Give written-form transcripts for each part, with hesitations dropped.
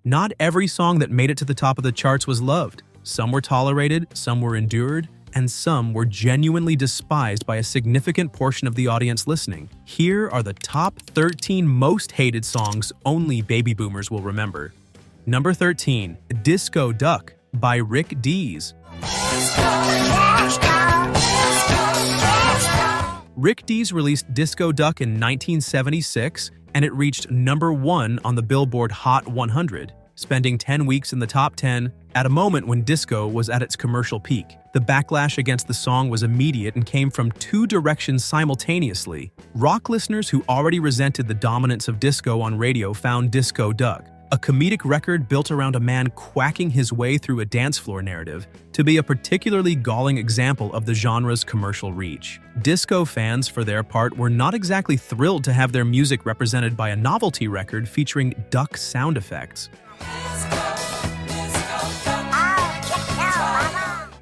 Not every song that made it to the top of the charts was loved. Some were tolerated, some were endured, and some were genuinely despised by a significant portion of the audience listening. Here are the top 13 most hated songs only baby boomers will remember. Number 13, Disco Duck by Rick Dees. Rick Dees released Disco Duck in 1976, and it reached number 1 on the Billboard Hot 100, spending 10 weeks in the top 10 at a moment when disco was at its commercial peak. The backlash against the song was immediate and came from two directions simultaneously. Rock listeners who already resented the dominance of disco on radio found Disco Duck, a comedic record built around a man quacking his way through a dance floor narrative, to be a particularly galling example of the genre's commercial reach. Disco fans, for their part, were not exactly thrilled to have their music represented by a novelty record featuring duck sound effects.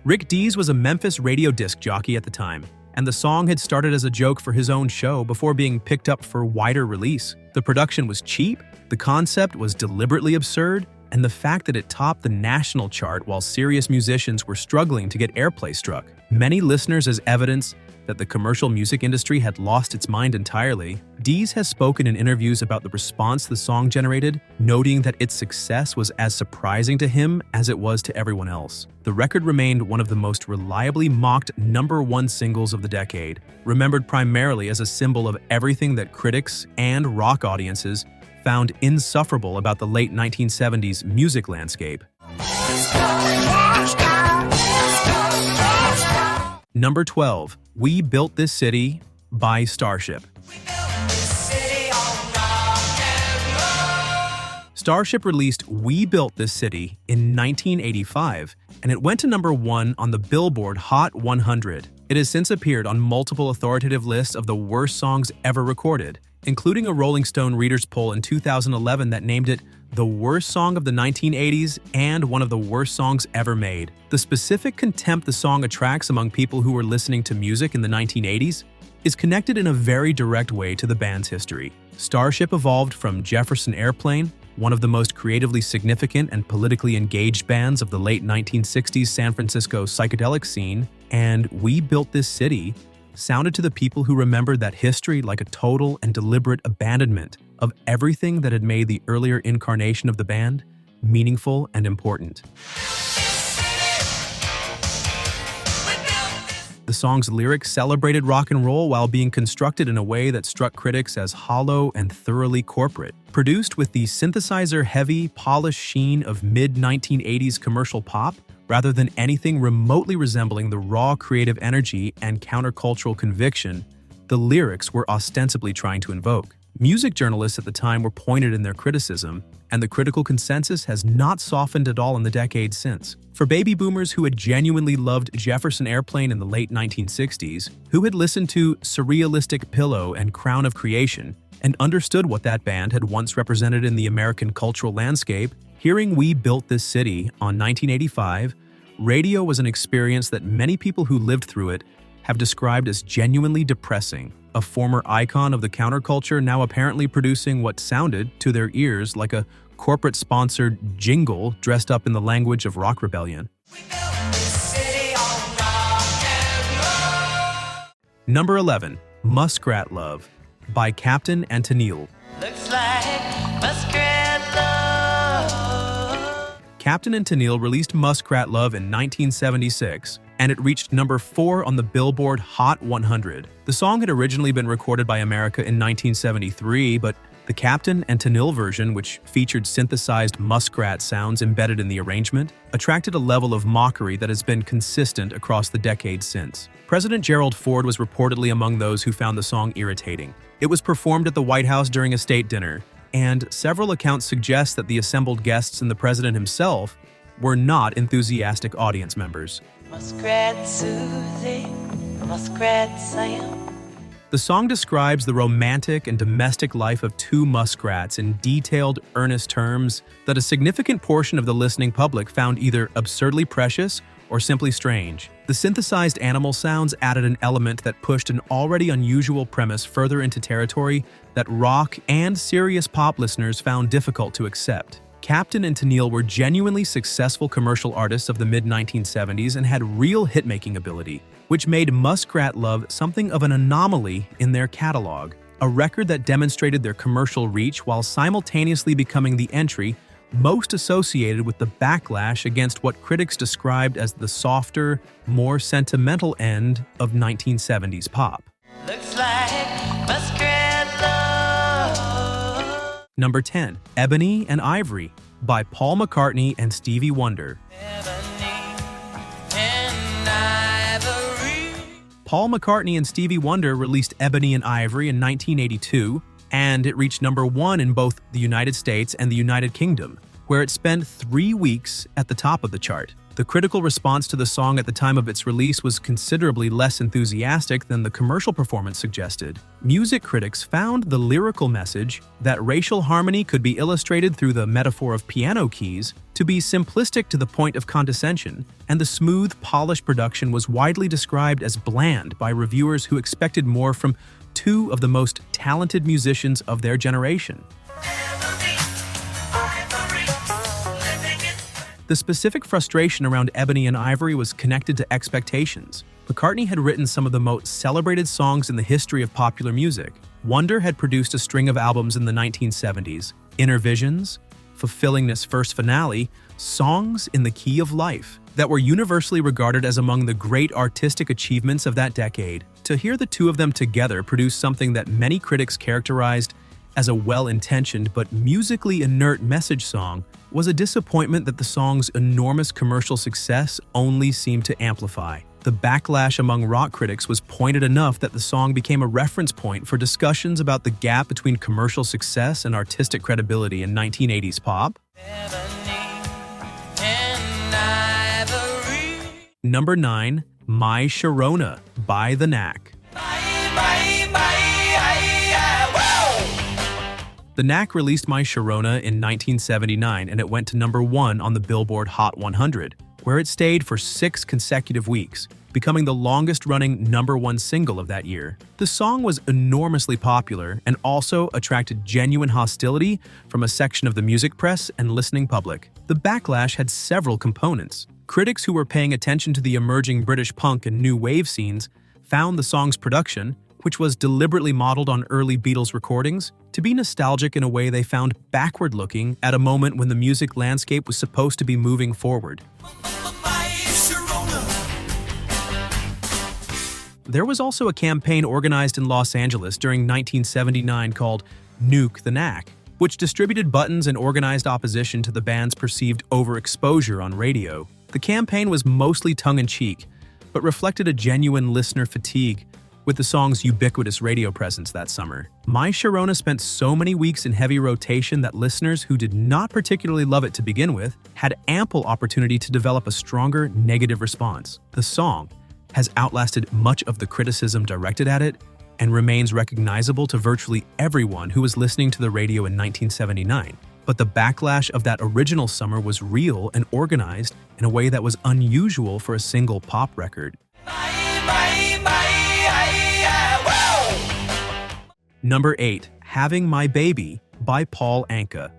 Rick Dees was a Memphis radio disc jockey at the time, and the song had started as a joke for his own show before being picked up for wider release. The production was cheap, the concept was deliberately absurd, and the fact that it topped the national chart while serious musicians were struggling to get airplay struck many listeners as evidence that the commercial music industry had lost its mind entirely. Dees has spoken in interviews about the response the song generated, noting that its success was as surprising to him as it was to everyone else. The record remained one of the most reliably mocked #1 singles of the decade, remembered primarily as a symbol of everything that critics and rock audiences found insufferable about the late 1970s music landscape. Number 12, We Built This City by Starship. Starship released We Built This City in 1985, and it went to number 1 on the Billboard Hot 100. It has since appeared on multiple authoritative lists of the worst songs ever recorded, including a Rolling Stone Readers poll in 2011 that named it the worst song of the 1980s and one of the worst songs ever made. The specific contempt the song attracts among people who were listening to music in the 1980s is connected in a very direct way to the band's history. Starship evolved from Jefferson Airplane, one of the most creatively significant and politically engaged bands of the late 1960s San Francisco psychedelic scene, and We Built This City sounded to the people who remembered that history like a total and deliberate abandonment of everything that had made the earlier incarnation of the band meaningful and important. The song's lyrics celebrated rock and roll while being constructed in a way that struck critics as hollow and thoroughly corporate. Produced with the synthesizer-heavy, polished sheen of mid-1980s commercial pop, rather than anything remotely resembling the raw creative energy and countercultural conviction the lyrics were ostensibly trying to invoke. Music journalists at the time were pointed in their criticism, and the critical consensus has not softened at all in the decades since. For baby boomers who had genuinely loved Jefferson Airplane in the late 1960s, who had listened to Surrealistic Pillow and Crown of Creation, and understood what that band had once represented in the American cultural landscape, hearing We Built This City on 1985, radio was an experience that many people who lived through it have described as genuinely depressing. A former icon of the counterculture now apparently producing what sounded, to their ears, like a corporate-sponsored jingle dressed up in the language of rock rebellion. Number 11, Muskrat Love by Captain and Tennille. Looks like Muskrat Love. Captain and Tennille released Muskrat Love in 1976, and it reached number 4 on the Billboard Hot 100. The song had originally been recorded by America in 1973, but the Captain and Tennille version, which featured synthesized muskrat sounds embedded in the arrangement, attracted a level of mockery that has been consistent across the decades since. President Gerald Ford was reportedly among those who found the song irritating. It was performed at the White House during a state dinner, and several accounts suggest that the assembled guests and the president himself were not enthusiastic audience members. Muskrat Susie, Muskrat Sam. The song describes the romantic and domestic life of two muskrats in detailed, earnest terms that a significant portion of the listening public found either absurdly precious or simply strange. The synthesized animal sounds added an element that pushed an already unusual premise further into territory that rock and serious pop listeners found difficult to accept. Captain and Tennille were genuinely successful commercial artists of the mid-1970s and had real hit-making ability, which made Muskrat Love something of an anomaly in their catalog, a record that demonstrated their commercial reach while simultaneously becoming the entry most associated with the backlash against what critics described as the softer, more sentimental end of 1970s pop. Looks like Muskrat Love. Number 10, Ebony and Ivory by Paul McCartney and Stevie Wonder. Ebony and Ivory. Paul McCartney and Stevie Wonder released Ebony and Ivory in 1982, and it reached number 1 in both the United States and the United Kingdom, where it spent 3 weeks at the top of the chart. The critical response to the song at the time of its release was considerably less enthusiastic than the commercial performance suggested. Music critics found the lyrical message that racial harmony could be illustrated through the metaphor of piano keys to be simplistic to the point of condescension, and the smooth, polished production was widely described as bland by reviewers who expected more from two of the most talented musicians of their generation. The specific frustration around Ebony and Ivory was connected to expectations. McCartney had written some of the most celebrated songs in the history of popular music. Wonder had produced a string of albums in the 1970s: Inner Visions, Fulfillingness First Finale, Songs in the Key of Life, that were universally regarded as among the great artistic achievements of that decade. To hear the two of them together produce something that many critics characterized as a well-intentioned but musically inert message song was a disappointment that the song's enormous commercial success only seemed to amplify. The backlash among rock critics was pointed enough that the song became a reference point for discussions about the gap between commercial success and artistic credibility in 1980s pop. Number 9, My Sharona by The Knack. The Knack released My Sharona in 1979, and it went to number 1 on the Billboard Hot 100, where it stayed for 6 consecutive weeks, becoming the longest-running number 1 single of that year. The song was enormously popular and also attracted genuine hostility from a section of the music press and listening public. The backlash had several components. Critics who were paying attention to the emerging British punk and new wave scenes found the song's production, which was deliberately modeled on early Beatles recordings, to be nostalgic in a way they found backward-looking at a moment when the music landscape was supposed to be moving forward. There was also a campaign organized in Los Angeles during 1979 called Nuke the Knack, which distributed buttons and organized opposition to the band's perceived overexposure on radio. The campaign was mostly tongue-in-cheek, but reflected a genuine listener fatigue with the song's ubiquitous radio presence that summer. My Sharona spent so many weeks in heavy rotation that listeners who did not particularly love it to begin with had ample opportunity to develop a stronger negative response. The song has outlasted much of the criticism directed at it and remains recognizable to virtually everyone who was listening to the radio in 1979. But the backlash of that original summer was real and organized in a way that was unusual for a single pop record. Number 8, Having My Baby by Paul Anka.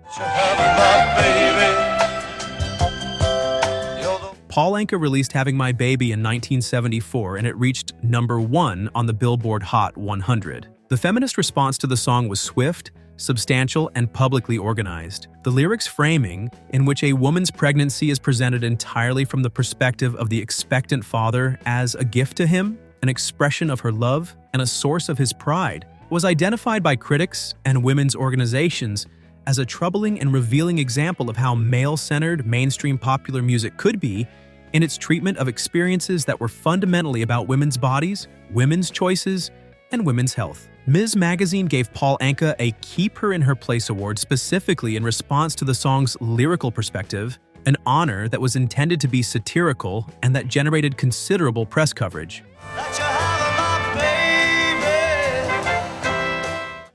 Paul Anka released Having My Baby in 1974, and it reached number 1 on the Billboard Hot 100. The feminist response to the song was swift, substantial, and publicly organized. The lyrics' framing, in which a woman's pregnancy is presented entirely from the perspective of the expectant father as a gift to him, an expression of her love, and a source of his pride, was identified by critics and women's organizations as a troubling and revealing example of how male-centered mainstream popular music could be in its treatment of experiences that were fundamentally about women's bodies, women's choices, and women's health. Ms. Magazine gave Paul Anka a Keep Her in Her Place award specifically in response to the song's lyrical perspective, an honor that was intended to be satirical and that generated considerable press coverage.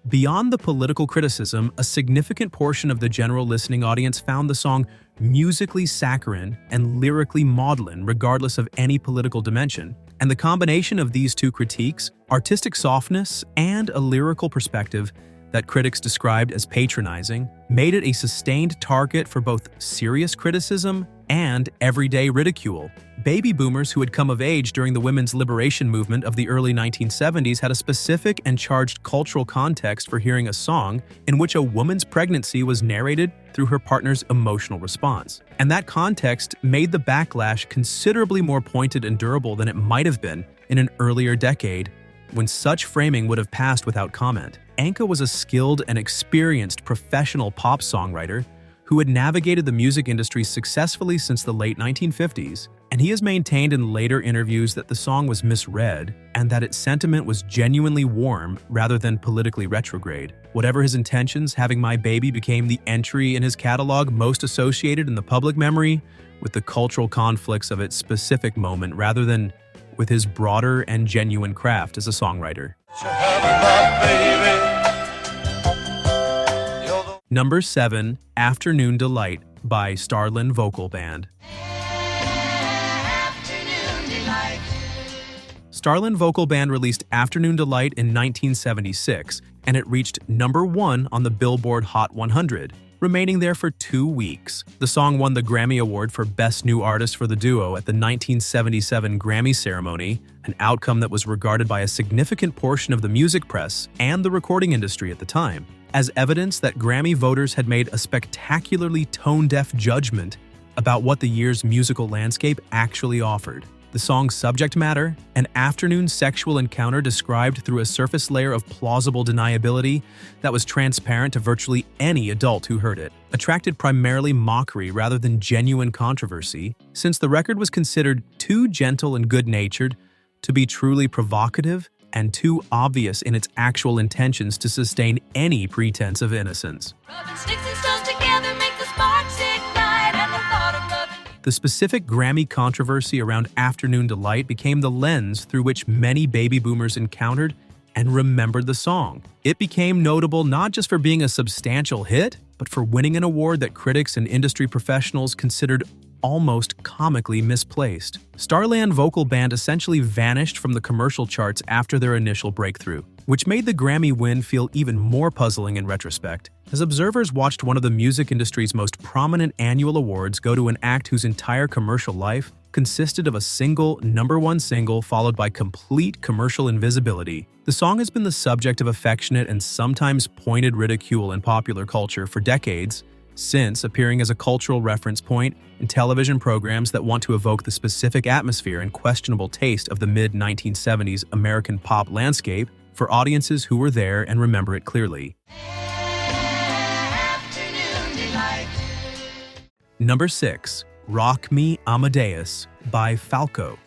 Beyond the political criticism, a significant portion of the general listening audience found the song musically saccharine and lyrically maudlin regardless of any political dimension. And the combination of these two critiques, artistic softness and a lyrical perspective, that critics described as patronizing, made it a sustained target for both serious criticism and everyday ridicule. Baby boomers who had come of age during the women's liberation movement of the early 1970s had a specific and charged cultural context for hearing a song in which a woman's pregnancy was narrated through her partner's emotional response. And that context made the backlash considerably more pointed and durable than it might have been in an earlier decade, when such framing would have passed without comment. Anka was a skilled and experienced professional pop songwriter who had navigated the music industry successfully since the late 1950s, and he has maintained in later interviews that the song was misread and that its sentiment was genuinely warm rather than politically retrograde. Whatever his intentions, Having My Baby became the entry in his catalog most associated in the public memory with the cultural conflicts of its specific moment rather than with his broader and genuine craft as a songwriter. Number 7, Afternoon Delight by Starlin Vocal Band. Starlin Vocal Band released Afternoon Delight in 1976, and it reached number 1 on the Billboard Hot 100, remaining there for 2 weeks. The song won the Grammy Award for Best New Artist for the duo at the 1977 Grammy ceremony, an outcome that was regarded by a significant portion of the music press and the recording industry at the time as evidence that Grammy voters had made a spectacularly tone-deaf judgment about what the year's musical landscape actually offered. The song's subject matter, an afternoon sexual encounter described through a surface layer of plausible deniability that was transparent to virtually any adult who heard it, attracted primarily mockery rather than genuine controversy, since the record was considered too gentle and good-natured to be truly provocative and too obvious in its actual intentions to sustain any pretense of innocence. The specific Grammy controversy around Afternoon Delight became the lens through which many baby boomers encountered and remembered the song. It became notable not just for being a substantial hit, but for winning an award that critics and industry professionals considered almost comically misplaced. Starlin Vocal Band essentially vanished from the commercial charts after their initial breakthrough, which made the Grammy win feel even more puzzling in retrospect, as observers watched one of the music industry's most prominent annual awards go to an act whose entire commercial life consisted of a single #1 single followed by complete commercial invisibility. The song has been the subject of affectionate and sometimes pointed ridicule in popular culture for decades, since appearing as a cultural reference point in television programs that want to evoke the specific atmosphere and questionable taste of the mid-1970s American pop landscape for audiences who were there and remember it clearly. Number 6, Rock Me Amadeus by Falco.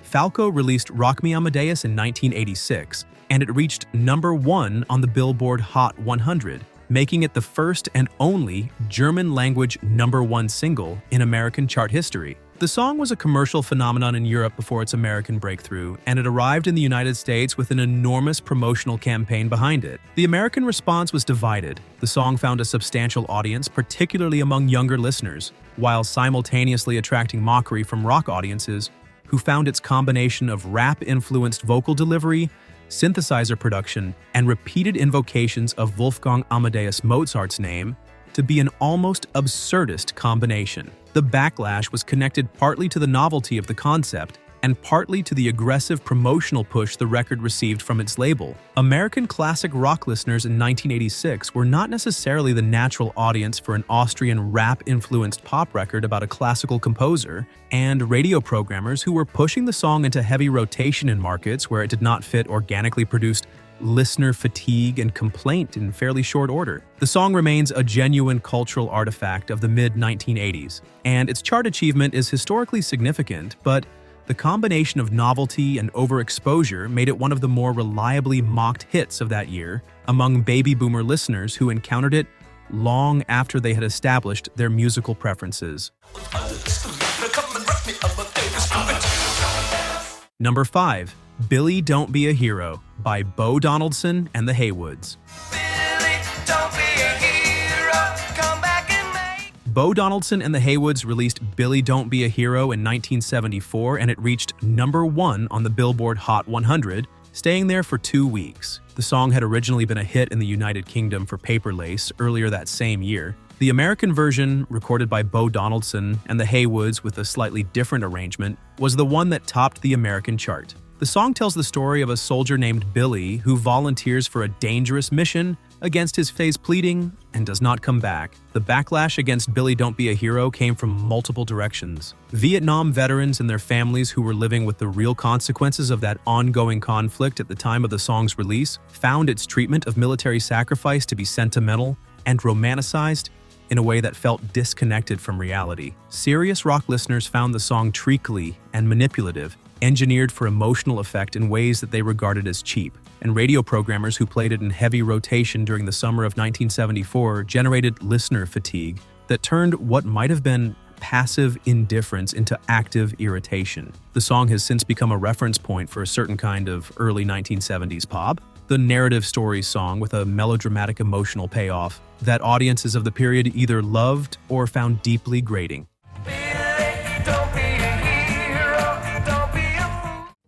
Falco released Rock Me Amadeus in 1986, and it reached number 1 on the Billboard Hot 100, making it the first and only German-language #1 single in American chart history. The song was a commercial phenomenon in Europe before its American breakthrough, and it arrived in the United States with an enormous promotional campaign behind it. The American response was divided. The song found a substantial audience, particularly among younger listeners, while simultaneously attracting mockery from rock audiences who found its combination of rap-influenced vocal delivery, synthesizer production, and repeated invocations of Wolfgang Amadeus Mozart's name to be an almost absurdist combination. The backlash was connected partly to the novelty of the concept and partly to the aggressive promotional push the record received from its label. American classic rock listeners in 1986 were not necessarily the natural audience for an Austrian rap-influenced pop record about a classical composer, and radio programmers who were pushing the song into heavy rotation in markets where it did not fit organically produced listener fatigue and complaint in fairly short order. The song remains a genuine cultural artifact of the mid-1980s, and its chart achievement is historically significant, but the combination of novelty and overexposure made it one of the more reliably mocked hits of that year among baby boomer listeners who encountered it long after they had established their musical preferences. Number 5, Billy Don't Be a Hero by Bo Donaldson and the Haywoods. Bo Donaldson and the Haywoods released Billy Don't Be a Hero in 1974, and it reached #1 on the Billboard Hot 100, staying there for 2 weeks. The song had originally been a hit in the United Kingdom for Paper Lace earlier that same year. The American version, recorded by Bo Donaldson and the Haywoods with a slightly different arrangement, was the one that topped the American chart. The song tells the story of a soldier named Billy who volunteers for a dangerous mission against his face pleading and does not come back. The backlash against Billy Don't Be a Hero came from multiple directions. Vietnam veterans and their families who were living with the real consequences of that ongoing conflict at the time of the song's release found its treatment of military sacrifice to be sentimental and romanticized in a way that felt disconnected from reality. Serious rock listeners found the song treacly and manipulative, engineered for emotional effect in ways that they regarded as cheap, and radio programmers who played it in heavy rotation during the summer of 1974 generated listener fatigue that turned what might have been passive indifference into active irritation. The song has since become a reference point for a certain kind of early 1970s pop, the narrative story song with a melodramatic emotional payoff that audiences of the period either loved or found deeply grating.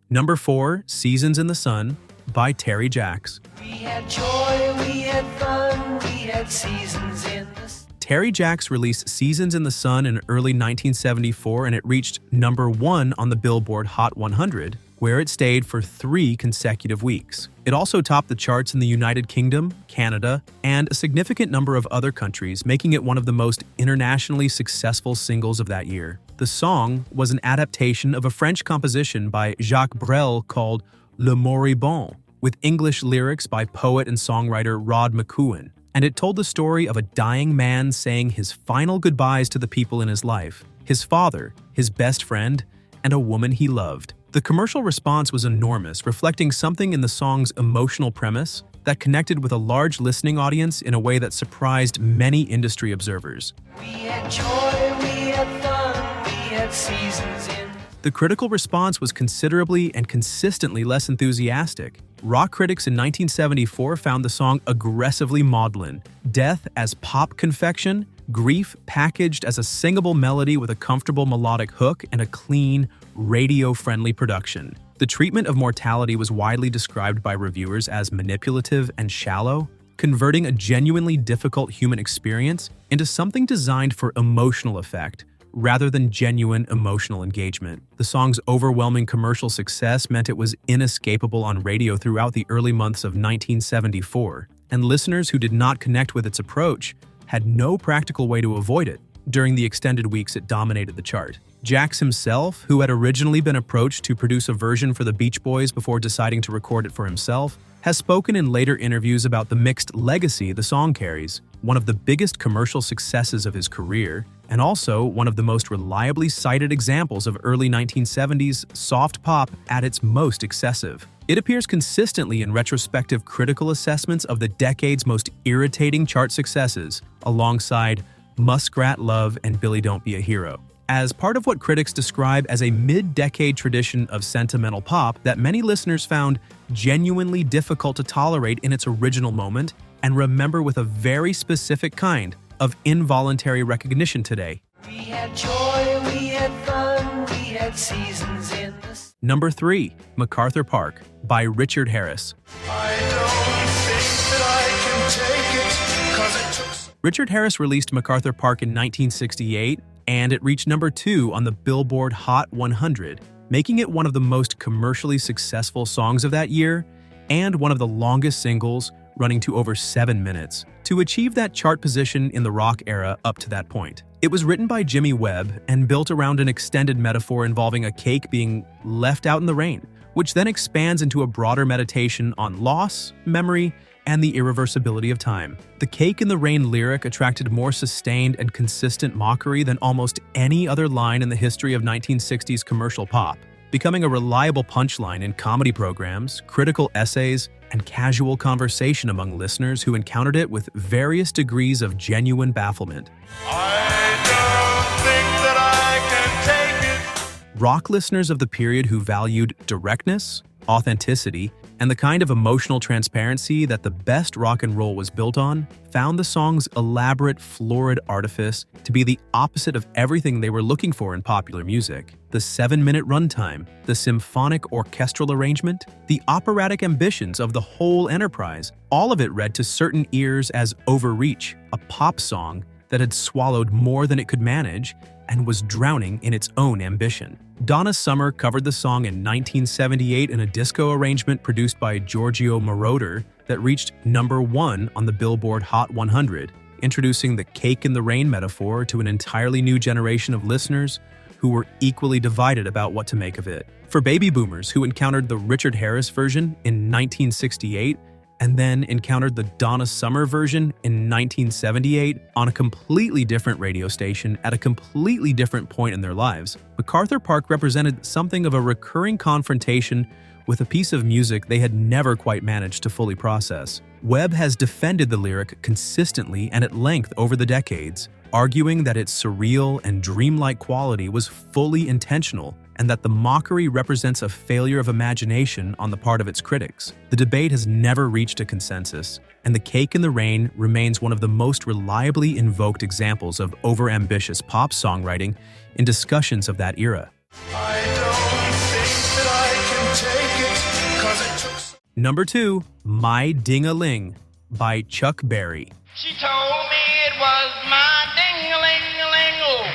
Number 4, Seasons in the Sun by Terry Jacks. We had joy, we had fun, we had seasons in the sun. Terry Jacks released Seasons in the Sun in early 1974, and it reached #1 on the Billboard Hot 100, where it stayed for 3 consecutive weeks. It also topped the charts in the United Kingdom, Canada, and a significant number of other countries, making it one of the most internationally successful singles of that year. The song was an adaptation of a French composition by Jacques Brel called Le Moribond, with English lyrics by poet and songwriter Rod McCuen, and it told the story of a dying man saying his final goodbyes to the people in his life, his father, his best friend, and a woman he loved. The commercial response was enormous, reflecting something in the song's emotional premise that connected with a large listening audience in a way that surprised many industry observers. We had joy, we had fun, we had seasons in. The critical response was considerably and consistently less enthusiastic. Rock critics in 1974 found the song aggressively maudlin, death as pop confection, grief packaged as a singable melody with a comfortable melodic hook and a clean, radio-friendly production. The treatment of mortality was widely described by reviewers as manipulative and shallow, converting a genuinely difficult human experience into something designed for emotional effect, rather than genuine emotional engagement. The song's overwhelming commercial success meant it was inescapable on radio throughout the early months of 1974, and listeners who did not connect with its approach had no practical way to avoid it during the extended weeks it dominated the chart. Jacks himself, who had originally been approached to produce a version for the Beach Boys before deciding to record it for himself, has spoken in later interviews about the mixed legacy the song carries, one of the biggest commercial successes of his career, and also one of the most reliably cited examples of early 1970s soft pop at its most excessive. It appears consistently in retrospective critical assessments of the decade's most irritating chart successes, alongside Muskrat Love and Billy Don't Be a Hero, as part of what critics describe as a mid-decade tradition of sentimental pop that many listeners found genuinely difficult to tolerate in its original moment and remember with a very specific kind of involuntary recognition today. We had joy, we had fun, we had seasons in the sun. Number 3, MacArthur Park by Richard Harris. I don't think that I can take it, 'cause it took so. Richard Harris released MacArthur Park in 1968, and it reached #2 on the Billboard Hot 100, making it one of the most commercially successful songs of that year and one of the longest singles, running to over 7 minutes, to achieve that chart position in the rock era up to that point. It was written by Jimmy Webb and built around an extended metaphor involving a cake being left out in the rain, which then expands into a broader meditation on loss, memory, and the irreversibility of time. The Cake in the Rain lyric attracted more sustained and consistent mockery than almost any other line in the history of 1960s commercial pop, becoming a reliable punchline in comedy programs, critical essays, and casual conversation among listeners who encountered it with various degrees of genuine bafflement. I don't think that I can take it. Rock listeners of the period who valued directness, authenticity, And the kind of emotional transparency that the best rock and roll was built on found the song's elaborate, florid artifice to be the opposite of everything they were looking for in popular music. The 7-minute runtime, the symphonic orchestral arrangement, the operatic ambitions of the whole enterprise, all of it read to certain ears as overreach, a pop song that had swallowed more than it could manage and was drowning in its own ambition. Donna Summer covered the song in 1978 in a disco arrangement produced by Giorgio Moroder that reached #1 on the Billboard Hot 100, introducing the cake in the rain metaphor to an entirely new generation of listeners who were equally divided about what to make of it. For baby boomers who encountered the Richard Harris version in 1968 and then encountered the Donna Summer version in 1978 on a completely different radio station at a completely different point in their lives, MacArthur Park represented something of a recurring confrontation with a piece of music they had never quite managed to fully process. Webb has defended the lyric consistently and at length over the decades, arguing that its surreal and dreamlike quality was fully intentional and that the mockery represents a failure of imagination on the part of its critics. The debate has never reached a consensus, and The Cake in the Rain remains one of the most reliably invoked examples of overambitious pop songwriting in discussions of that era. I don't think that I can take it, 'cause it took Number 2, My Ding-a-Ling by Chuck Berry. She told me it was my ding-a-ling-a-ling-o.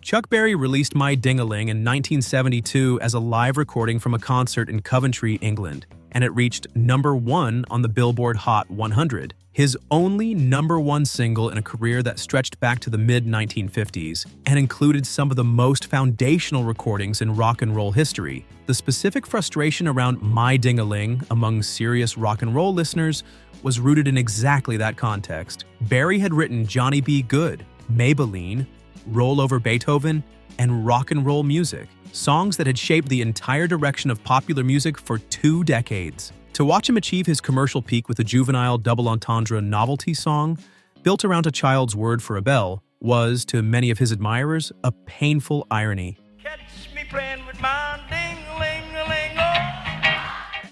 Chuck Berry released My Ding-a-Ling in 1972 as a live recording from a concert in Coventry, England, and it reached #1 on the Billboard Hot 100, his only #1 single in a career that stretched back to the mid-1950s and included some of the most foundational recordings in rock and roll history. The specific frustration around My Ding-a-Ling among serious rock and roll listeners was rooted in exactly that context. Berry had written Johnny B. Good, Maybelline, Roll Over Beethoven, and rock and roll music, songs that had shaped the entire direction of popular music for 2 decades. To watch him achieve his commercial peak with a juvenile double entendre novelty song built around a child's word for a bell was, to many of his admirers, a painful irony. Catch me playing with my ding-a-ling-a-ling-o.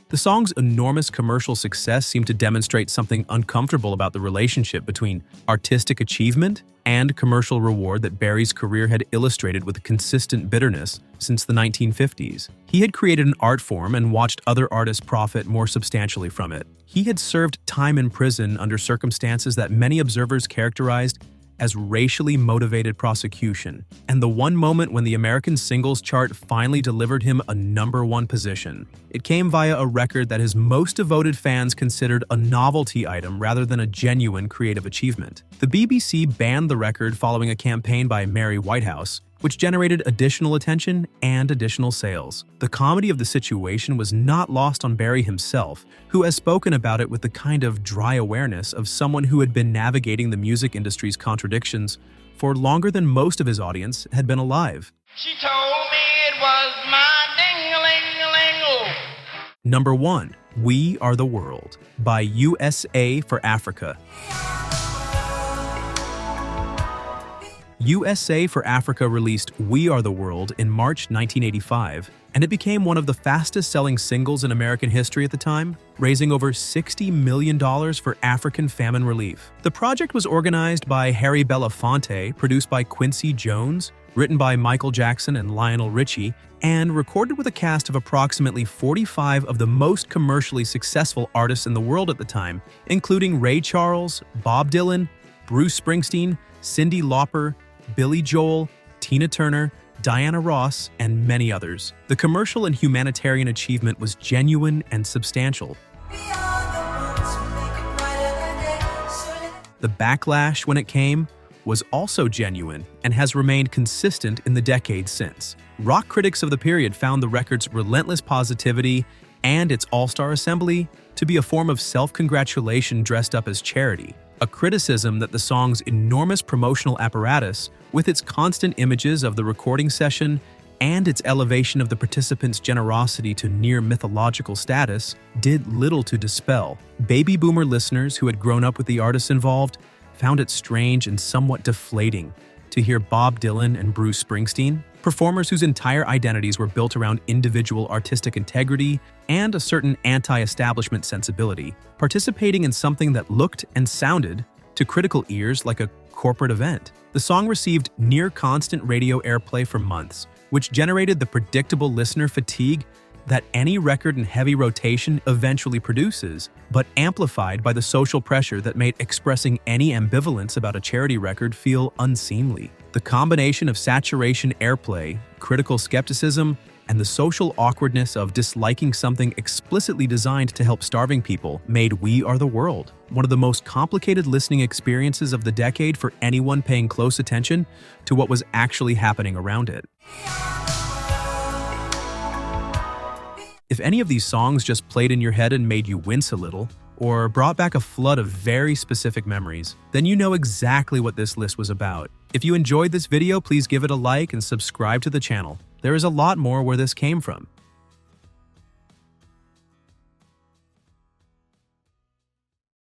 The song's enormous commercial success seemed to demonstrate something uncomfortable about the relationship between artistic achievement and commercial reward that Berry's career had illustrated with consistent bitterness since the 1950s. He had created an art form and watched other artists profit more substantially from it. He had served time in prison under circumstances that many observers characterized as racially motivated prosecution, and the one moment when the American singles chart finally delivered him a #1 position. It came via a record that his most devoted fans considered a novelty item rather than a genuine creative achievement. The BBC banned the record following a campaign by Mary Whitehouse, which generated additional attention and additional sales. The comedy of the situation was not lost on Berry himself, who has spoken about it with the kind of dry awareness of someone who had been navigating the music industry's contradictions for longer than most of his audience had been alive. She told me it was my ding-a-ling-a-ling-o. Number 1, We Are the World by USA for Africa. USA for Africa released We Are the World in March 1985, and it became one of the fastest-selling singles in American history at the time, raising over $60 million for African famine relief. The project was organized by Harry Belafonte, produced by Quincy Jones, written by Michael Jackson and Lionel Richie, and recorded with a cast of approximately 45 of the most commercially successful artists in the world at the time, including Ray Charles, Bob Dylan, Bruce Springsteen, Cyndi Lauper, Billy Joel, Tina Turner, Diana Ross, and many others. The commercial and humanitarian achievement was genuine and substantial. The backlash when it came was also genuine and has remained consistent in the decades since. Rock critics of the period found the record's relentless positivity and its all-star assembly to be a form of self-congratulation dressed up as charity, a criticism that the song's enormous promotional apparatus, with its constant images of the recording session and its elevation of the participants' generosity to near mythological status, did little to dispel. Baby boomer listeners who had grown up with the artists involved found it strange and somewhat deflating to hear Bob Dylan and Bruce Springsteen, Performers whose entire identities were built around individual artistic integrity and a certain anti-establishment sensibility, participating in something that looked and sounded, to critical ears, like a corporate event. The song received near-constant radio airplay for months, which generated the predictable listener fatigue that any record in heavy rotation eventually produces, but amplified by the social pressure that made expressing any ambivalence about a charity record feel unseemly. The combination of saturation airplay, critical skepticism, and the social awkwardness of disliking something explicitly designed to help starving people made We Are the World one of the most complicated listening experiences of the decade for anyone paying close attention to what was actually happening around it. If any of these songs just played in your head and made you wince a little, or brought back a flood of very specific memories, then you know exactly what this list was about. If you enjoyed this video, please give it a like and subscribe to the channel. There is a lot more where this came from.